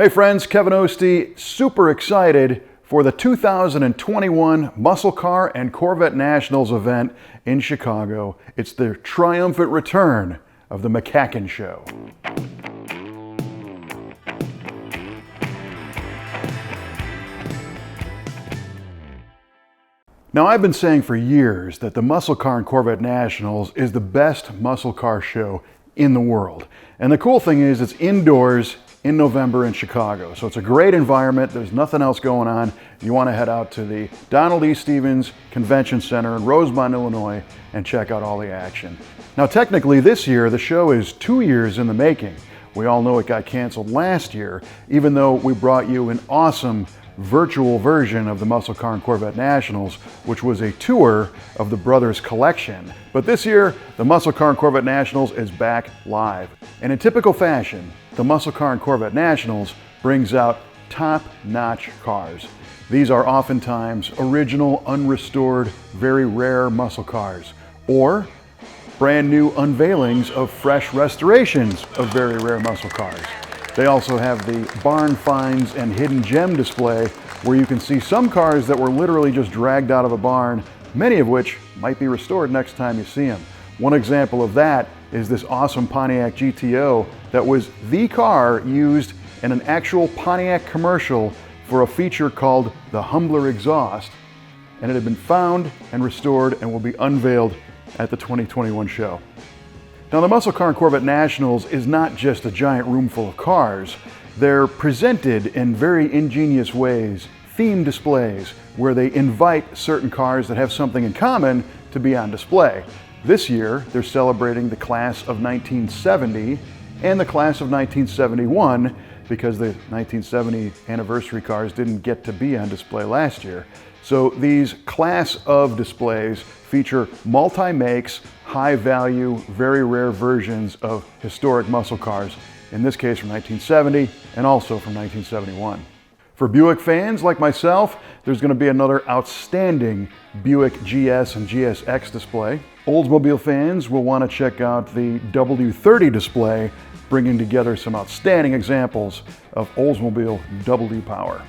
Hey friends, Kevin Ostie, super excited for the 2021 Muscle Car and Corvette Nationals event in Chicago. It's the triumphant return of the MCACN show. Now, I've been saying for years that the Muscle Car and Corvette Nationals is the best muscle car show in the world. And the cool thing is it's indoors in November in Chicago. So it's a great environment. There's nothing else going on. You want to head out to the Donald E. Stephens Convention Center in Rosemont, Illinois, and check out all the action. Now, technically this year, the show is 2 years in the making. We all know it got canceled last year, even though we brought you an awesome virtual version of the Muscle Car and Corvette Nationals, which was a tour of the Brothers Collection. But this year, the Muscle Car and Corvette Nationals is back live. And in typical fashion, the Muscle Car and Corvette Nationals brings out top-notch cars. These are oftentimes original, unrestored, very rare muscle cars, or brand new unveilings of fresh restorations of very rare muscle cars. They also have the barn finds and hidden gem display where you can see some cars that were literally just dragged out of a barn, many of which might be restored next time you see them. One example of that is this awesome Pontiac Gto that was the car used in an actual Pontiac commercial for a feature called the Humbler Exhaust, and it had been found and restored and will be unveiled at the 2021 show. Now, the Muscle Car and Corvette Nationals is not just a giant room full of cars. They're presented in very ingenious ways, themed displays, where they invite certain cars that have something in common to be on display. This year, they're celebrating the class of 1970 and the class of 1971 because the 1970 anniversary cars didn't get to be on display last year. So these class of displays feature multi-makes, high-value, very rare versions of historic muscle cars, in this case from 1970 and also from 1971. For Buick fans like myself, there's going to be another outstanding Buick GS and GSX display. Oldsmobile fans will want to check out the W30 display, bringing together some outstanding examples of Oldsmobile W power.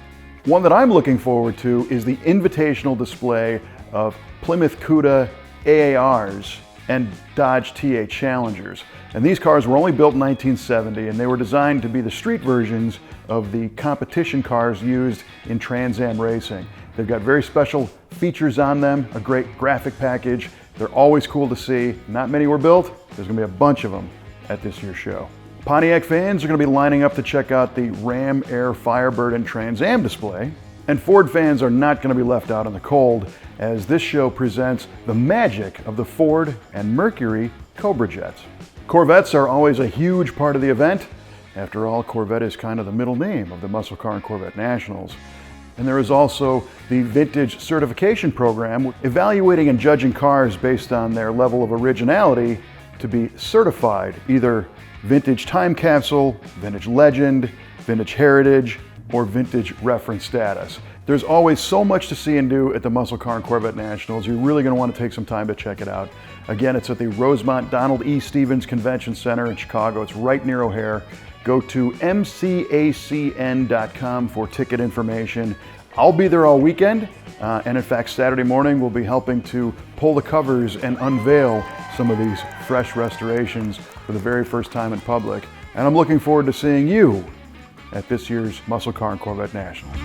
One that I'm looking forward to is the invitational display of Plymouth Gto AARs and Dodge TA Challengers. And these cars were only built in 1970, and they were designed to be the street versions of the competition cars used in Trans Am racing. They've got very special features on them, a great graphic package. They're always cool to see. Not many were built. There's going to be a bunch of them at this year's show. Pontiac fans are going to be lining up to check out the Ram Air Firebird and Trans Am display. And Ford fans are not going to be left out in the cold, as this show presents the magic of the Ford and Mercury Cobra jets. Corvettes are always a huge part of the event. After all, Corvette is kind of the middle name of the Muscle Car and Corvette Nationals. And there is also the Vintage Certification Program, evaluating and judging cars based on their level of originality to be certified, either Vintage Time Capsule, Vintage Legend, Vintage Heritage, or Vintage Reference status. There's always so much to see and do at the Muscle Car and Corvette Nationals. You're really going to want to take some time to check it out. Again, it's at the Rosemont Donald E. Stephens Convention Center in Chicago. It's right near O'Hare. Go to MCACN.com for ticket information. I'll be there all weekend, and in fact, Saturday morning we'll be helping to pull the covers and unveil some of these fresh restorations for the very first time in public. And I'm looking forward to seeing you at this year's Muscle Car and Corvette Nationals.